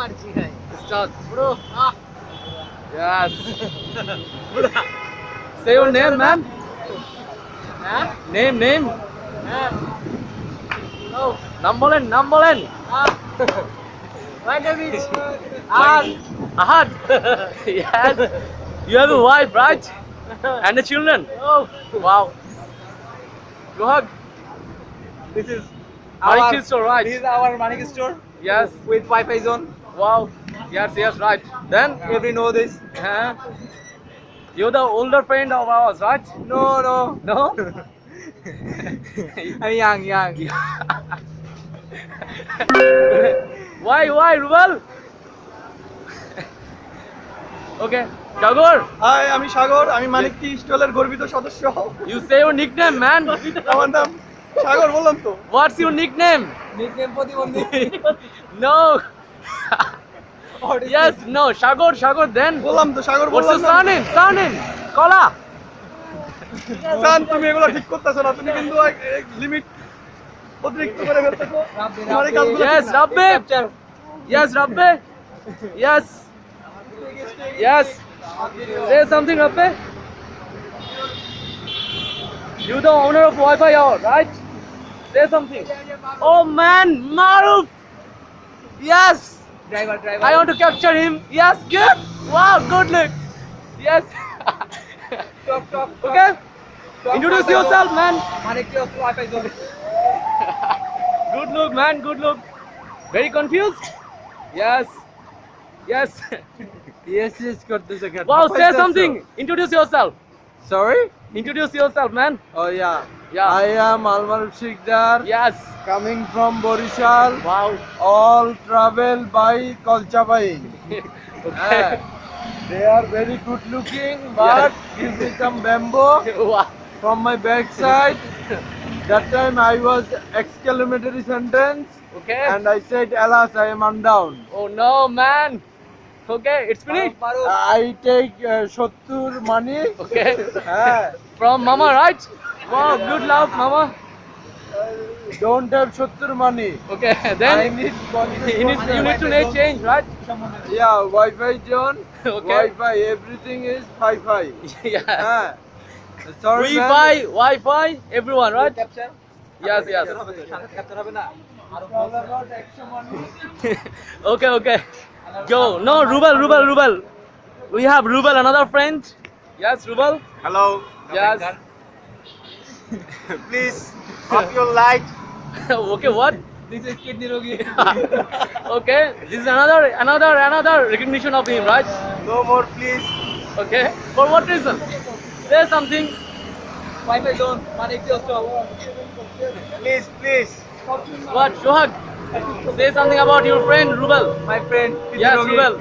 Start. Yes. Say your name, man. Name. Naam bolen. My name is Ahad. Yes. You have a wife, right? And the children. Oh, Wow. Rohag. this is Manik store, right? This is our Manik store Yes. with Wi-Fi zone. Wow. Yes, right. Then, Every know this. you're the older friend of ours, right? No. No? I'm young. Why, Rubal? Okay. Tagore, hi আমি সাগর আমি মানিক টি স্টলের গর্বিত সদস্য you say your nickname, man. আমার নাম সাগর বললাম তো What's your nickname? Nickname প্রতিবন্ধী No. Yes, no. Shagor, then. বললাম তো সাগর What's your বললাম surname? Kola. জান তুমি এগুলো ঠিক করতেছো না তুমি কিন্তু লিমিট অতিরিক্ত করে ফেলতেছো আমার এই কাজগুলো Yes, Rabbe. Yes, Rabbe. Yes. Say something, Rabbe. You the owner of Wi-Fi hour, right? Say something. Oh man, Maruf. Yes. Driver I want to capture him. Yes, good. Wow, good look. Yes. Top Okay. Introduce yourself, man. Manik T wifi zone Good look, man. Good look. Very confused? Yes. yes করতেছে কেন Wow, say something. Introduce yourself. sorry Introduce yourself, man. oh yeah Yeah. I am Almaruf Sikdar Yes. coming from Borishal Wow. all travel by Kolchabai Okay. they are very good looking but give me some bamboo Wow. from my backside that time I was exclamatory sentence Okay. and I said alas I am undown Oh no, man. Okay, it's finished. I take 70 money Okay. হ্যাঁ From Mama, right? Wow, good love, Mama. don't have 70 money Okay, I then need you need to make change, right? yeah Wi-Fi zone Okay. Wi-Fi everything is Wi-Fi Yes. হ্যাঁ sorry man. Wi-Fi, everyone, right? Yes. Capture হবে না Okay. Go. No, Rubal. We have Rubal, another friend. Yes, Rubal. hello Yes. please off your light Okay, what? this is kidney rogi Okay, this is another recognition of him, right? no more please Okay. For what reason? Say something. Wi-Fi zone Manik T please What? Shohag. Say something about your friend Rubal. my friend Yes, Rubal.